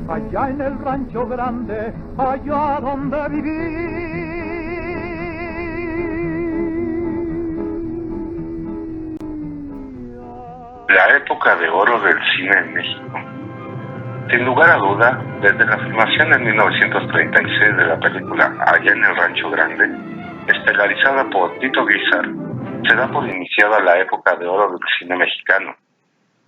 Allá en el rancho grande, allá donde viví. La época de oro del cine en México. Sin lugar a duda, desde la filmación en 1936 de la película Allá en el Rancho Grande, estelarizada por Tito Guizar, se da por iniciada la época de oro del cine mexicano,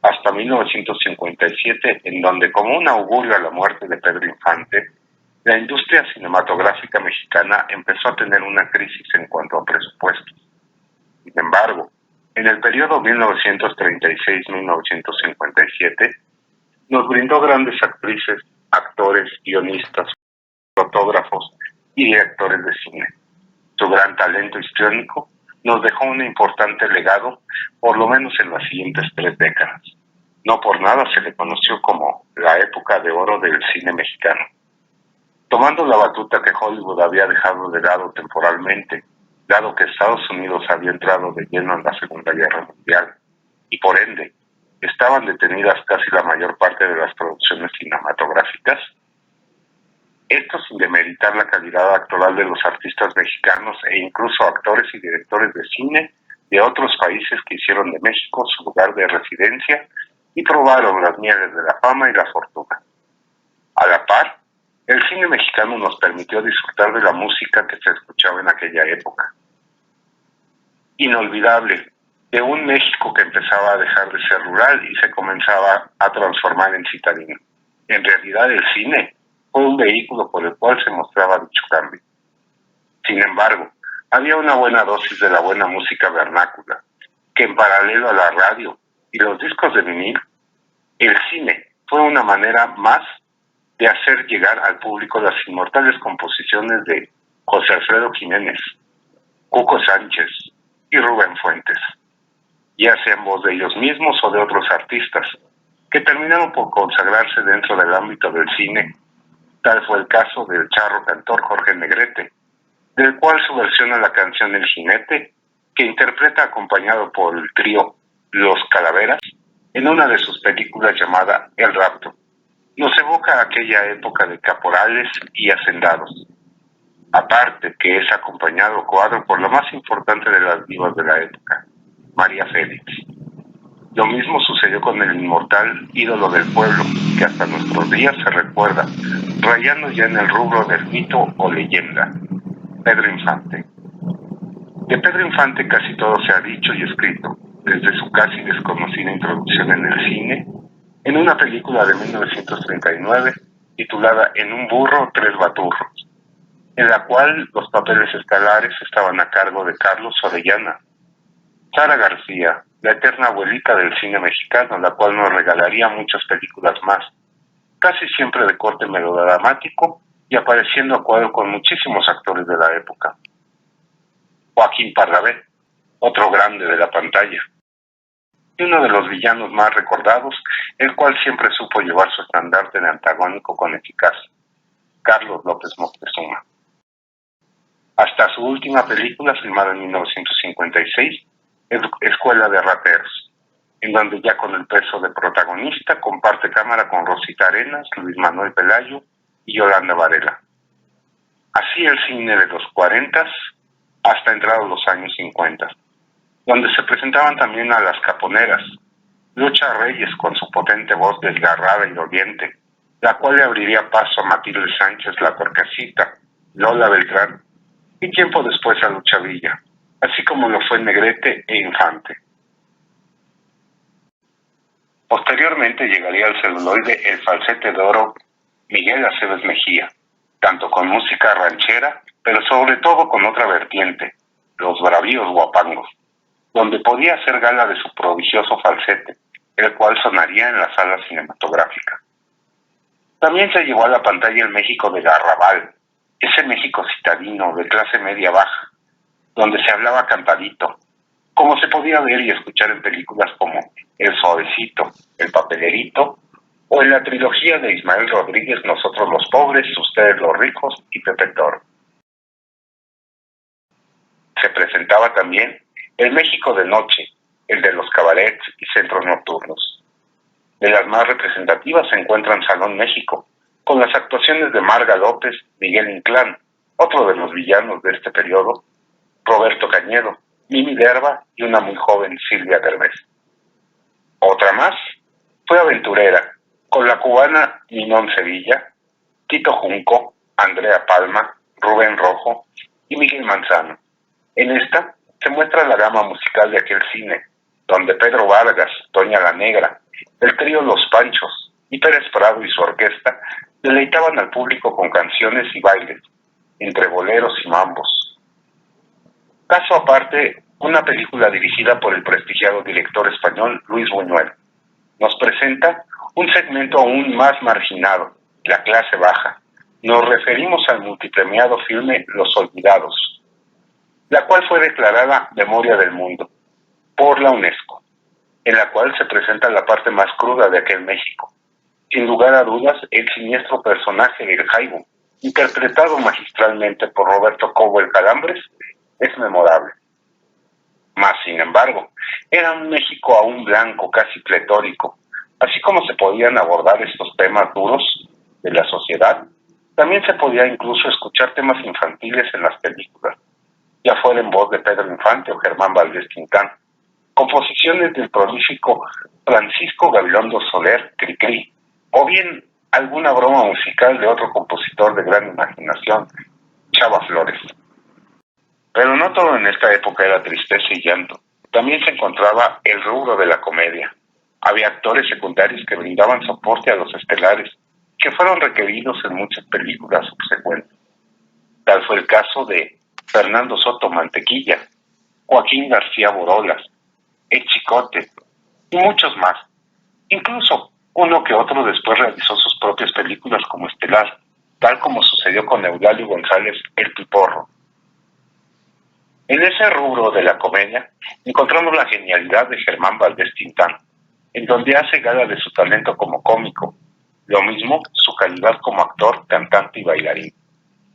hasta 1957, en donde, como un augurio a la muerte de Pedro Infante, la industria cinematográfica mexicana empezó a tener una crisis en cuanto a presupuestos. Sin embargo, en el periodo 1936-1957, nos brindó grandes actrices, actores, guionistas, fotógrafos y directores de cine. Su gran talento histriónico nos dejó un importante legado, por lo menos en las siguientes 3 décadas. No por nada se le conoció como la época de oro del cine mexicano. Tomando la batuta que Hollywood había dejado de lado temporalmente, dado que Estados Unidos había entrado de lleno en la Segunda Guerra Mundial, y por ende, estaban detenidas casi la mayor parte de las producciones cinematográficas, esto sin demeritar la calidad actoral de los artistas mexicanos e incluso actores y directores de cine de otros países que hicieron de México su lugar de residencia y probaron las mieles de la fama y la fortuna. A la par, el cine mexicano nos permitió disfrutar de la música que se escuchaba en aquella época. Inolvidable, de un México que empezaba a dejar de ser rural y se comenzaba a transformar en citadino. En realidad, el cine fue un vehículo por el cual se mostraba dicho cambio. Sin embargo, había una buena dosis de la buena música vernácula, que en paralelo a la radio y los discos de vinil, el cine fue una manera más de hacer llegar al público las inmortales composiciones de José Alfredo Jiménez, Cuco Sánchez y Rubén Fuentes, ya sean voz de ellos mismos o de otros artistas, que terminaron por consagrarse dentro del ámbito del cine. Tal fue el caso del charro cantor Jorge Negrete, del cual su versión a la canción El Jinete, que interpreta acompañado por el trío Los Calaveras, en una de sus películas llamada El Rapto, nos evoca aquella época de caporales y hacendados. Aparte que es acompañado cuadro por la más importante de las divas de la época, María Félix. Lo mismo sucedió con el inmortal ídolo del pueblo, que hasta nuestros días se recuerda, rayando ya en el rubro del mito o leyenda, Pedro Infante. De Pedro Infante casi todo se ha dicho y escrito, desde su casi desconocida introducción en el cine, en una película de 1939 titulada En un burro, 3 baturros, en la cual los papeles estelares estaban a cargo de Carlos Orellana, Sara García, la eterna abuelita del cine mexicano, la cual nos regalaría muchas películas más, casi siempre de corte melodramático y apareciendo a cuadro con muchísimos actores de la época. Joaquín Pardavé, otro grande de la pantalla, y uno de los villanos más recordados, el cual siempre supo llevar su estandarte de antagónico con eficacia, Carlos López Moctezuma. Hasta su última película, filmada en 1956, Escuela de Rateros, en donde ya con el peso de protagonista comparte cámara con Rosita Arenas, Luis Manuel Pelayo y Yolanda Varela. Así el cine de los 40 hasta entrados los años 50, donde se presentaban también a las caponeras, Lucha Reyes con su potente voz desgarrada y doliente, la cual le abriría paso a Matilde Sánchez la Torcasita, Lola Beltrán y tiempo después a Lucha Villa, así como lo fue Negrete e Infante. Posteriormente llegaría al celuloide el falsete de oro Miguel Aceves Mejía, tanto con música ranchera, pero sobre todo con otra vertiente, los bravíos guapangos, donde podía hacer gala de su prodigioso falsete, el cual sonaría en la sala cinematográfica. También se llevó a la pantalla el México de Garrabal, ese México citadino de clase media baja, donde se hablaba cantadito, como se podía ver y escuchar en películas como El Suavecito, El Papelerito, o en la trilogía de Ismael Rodríguez Nosotros los Pobres, Ustedes los Ricos y Pepe Toro. Se presentaba también el México de noche, el de los cabarets y centros nocturnos. De las más representativas se encuentran Salón México, con las actuaciones de Marga López, Miguel Inclán, otro de los villanos de este periodo, Roberto Cañedo, Mimi Derba y una muy joven Silvia Derbez. Otra más fue Aventurera, con la cubana Ninón Sevilla, Tito Junco, Andrea Palma, Rubén Rojo y Miguel Manzano. En esta se muestra la gama musical de aquel cine, donde Pedro Vargas, Doña la Negra, el trío Los Panchos y Pérez Prado y su orquesta deleitaban al público con canciones y bailes, entre boleros y mambos. Caso aparte, una película dirigida por el prestigiado director español Luis Buñuel nos presenta un segmento aún más marginado, la clase baja. Nos referimos al multipremiado filme Los Olvidados, la cual fue declarada Memoria del Mundo por la UNESCO, en la cual se presenta la parte más cruda de aquel México. Sin lugar a dudas, el siniestro personaje del Jaibo, interpretado magistralmente por Roberto Cobo el Calambres, es memorable. Mas, sin embargo, era un México aún blanco, casi pletórico. Así como se podían abordar estos temas duros de la sociedad, también se podía incluso escuchar temas infantiles en las películas, ya fuera en voz de Pedro Infante o Germán Valdés Quintán, composiciones del prolífico Francisco Gabilondo Soler, Cricri, o bien alguna broma musical de otro compositor de gran imaginación, Chava Flores. Pero no todo en esta época era tristeza y llanto. También se encontraba el rubro de la comedia. Había actores secundarios que brindaban soporte a los estelares, que fueron requeridos en muchas películas subsecuentes. Tal fue el caso de Fernando Soto Mantequilla, Joaquín García Borolas, El Chicote y muchos más. Incluso uno que otro después realizó sus propias películas como estelar, tal como sucedió con Eulalio González, El Piporro. En ese rubro de la comedia encontramos la genialidad de Germán Valdés Tintán, en donde hace gala de su talento como cómico, lo mismo su calidad como actor, cantante y bailarín.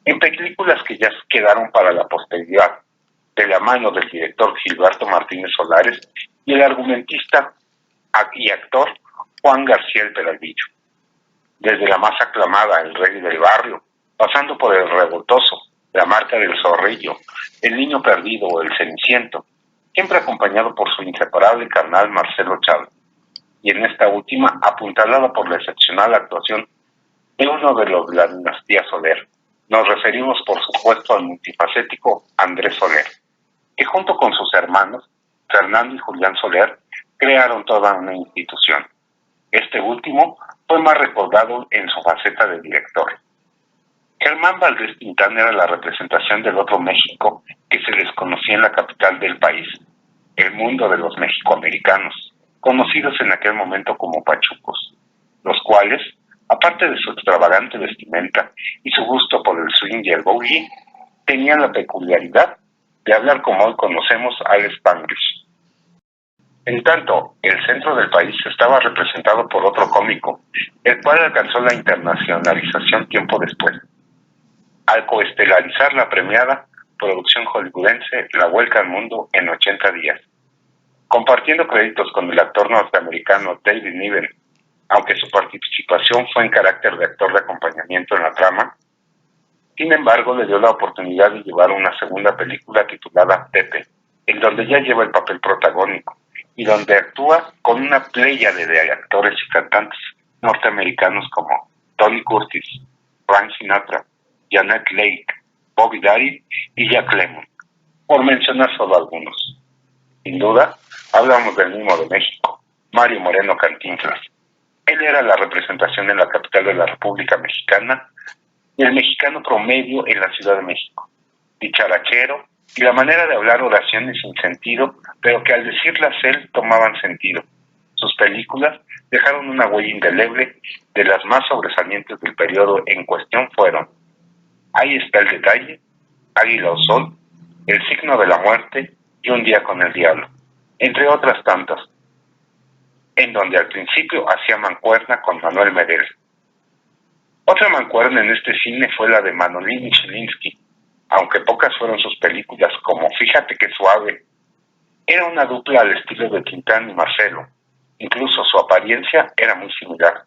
En películas que ya quedaron para la posteridad, de la mano del director Gilberto Martínez Solares y el argumentista y actor Juan García el Peralvillo. Desde la más aclamada El Rey del Barrio, pasando por El Revoltoso, La Marca del Zorrillo, El Niño Perdido o El Ceniciento, siempre acompañado por su inseparable carnal Marcelo Chávez, y en esta última apuntalada por la excepcional actuación de uno de los de la dinastía Soler. Nos referimos, por supuesto, al multifacético Andrés Soler, que junto con sus hermanos, Fernando y Julián Soler, crearon toda una institución. Este último fue más recordado en su faceta de director. Germán Valdés Tintán era la representación del otro México que se desconocía en la capital del país, el mundo de los mexicoamericanos, conocidos en aquel momento como pachucos, los cuales, aparte de su extravagante vestimenta y su gusto por el swing y el boogie, tenían la peculiaridad de hablar como hoy conocemos al Spanglish. En tanto, el centro del país estaba representado por otro cómico, el cual alcanzó la internacionalización tiempo después, al coestelarizar la premiada producción hollywoodense La Vuelta al Mundo en 80 días, compartiendo créditos con el actor norteamericano David Niven, aunque su participación fue en carácter de actor de acompañamiento en la trama. Sin embargo, le dio la oportunidad de llevar una segunda película titulada Pepe, en donde ya lleva el papel protagónico y donde actúa con una pléyade de actores y cantantes norteamericanos como Tony Curtis, Frank Sinatra, Janet Leigh, Bobby Darin y Jack Lemmon, por mencionar solo algunos. Sin duda, hablamos del mismo de México, Mario Moreno Cantinflas. Él era la representación en la capital de la República Mexicana y el mexicano promedio en la Ciudad de México, dicharachero y la manera de hablar oraciones sin sentido, pero que al decirlas él tomaban sentido. Sus películas dejaron una huella indeleble. De las más sobresalientes del periodo en cuestión fueron Ahí está el detalle, Águila o Sol, El signo de la muerte y Un día con el diablo, entre otras tantas, en donde al principio hacía mancuerna con Manuel Medel. Otra mancuerna en este cine fue la de Manolín Chilinsky, aunque pocas fueron sus películas como Fíjate qué suave, Era una dupla al estilo de Tintán y Marcelo. Incluso su apariencia era muy similar.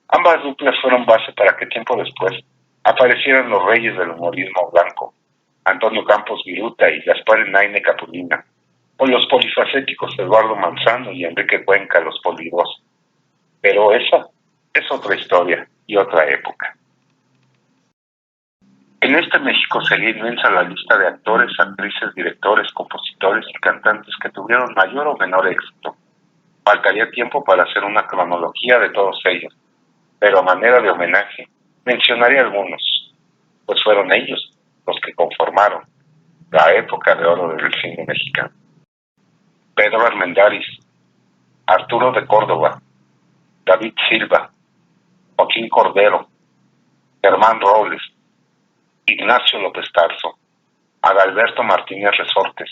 Ambas duplas fueron base para que tiempo después aparecieran los reyes del humorismo blanco, Antonio Campos Viruta y Gaspar Enaine Capulina, o los polifacéticos Eduardo Manzano y Enrique Cuenca, los Polibos. Pero esa es otra historia y otra época. En este México sería inmensa la lista de actores, actrices, directores, compositores y cantantes que tuvieron mayor o menor éxito. Faltaría tiempo para hacer una cronología de todos ellos, pero a manera de homenaje mencionaré algunos, pues fueron ellos los que conformaron la época de oro del cine mexicano. Pedro Armendáriz, Arturo de Córdoba, David Silva, Joaquín Cordero, Germán Robles, Ignacio López Tarso, Adalberto Martínez Resortes,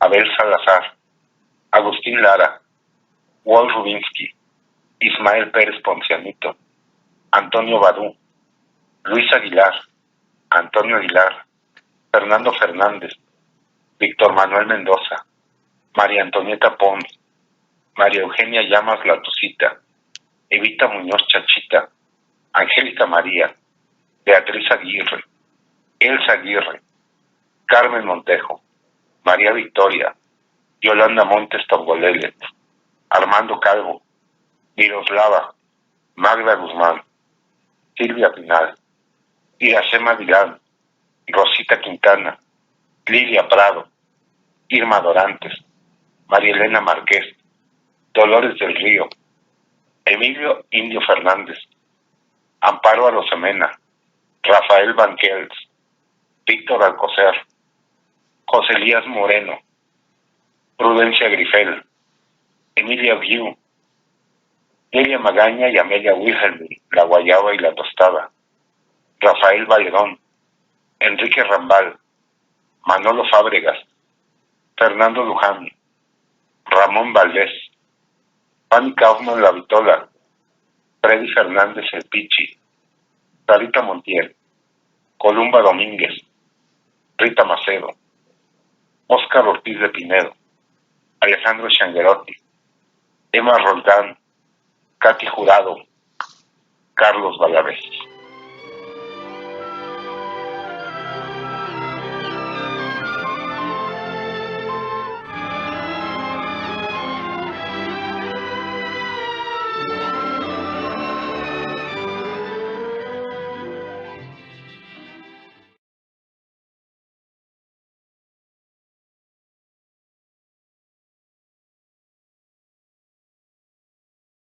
Abel Salazar, Agustín Lara, Walt Rubinsky, Ismael Pérez Poncianito, Antonio Badú, Luis Aguilar, Antonio Aguilar, Fernando Fernández, Víctor Manuel Mendoza, María Antonieta Pons, María Eugenia Llamas La Tucita, Evita Muñoz Chachita, Angélica María, Beatriz Aguirre, Elsa Aguirre, Carmen Montejo, María Victoria, Yolanda Montes Tongolelet, Armando Calvo, Miroslava, Magda Guzmán, Silvia Pinal, Iracema Vilán, Rosita Quintana, Lidia Prado, Irma Dorantes, María Elena Márquez, Dolores del Río, Emilio Indio Fernández, Amparo Arosemena, Rafael Banquels, Víctor Alcocer, José Elías Moreno, Prudencia Grifel, Emilia Viu, Delia Magaña y Amelia Wilhelmine, La Guayaba y la Tostada, Rafael Valedón, Enrique Rambal, Manolo Fábregas, Fernando Luján, Ramón Valdés, Fanny Kaufman La Vitola, Freddy Fernández El Pichi, Sarita Montiel, Columba Domínguez, Rita Macedo, Óscar Ortiz de Pinedo, Alejandro Changuerotti, Emma Roldán, Katy Jurado, Carlos Valadez.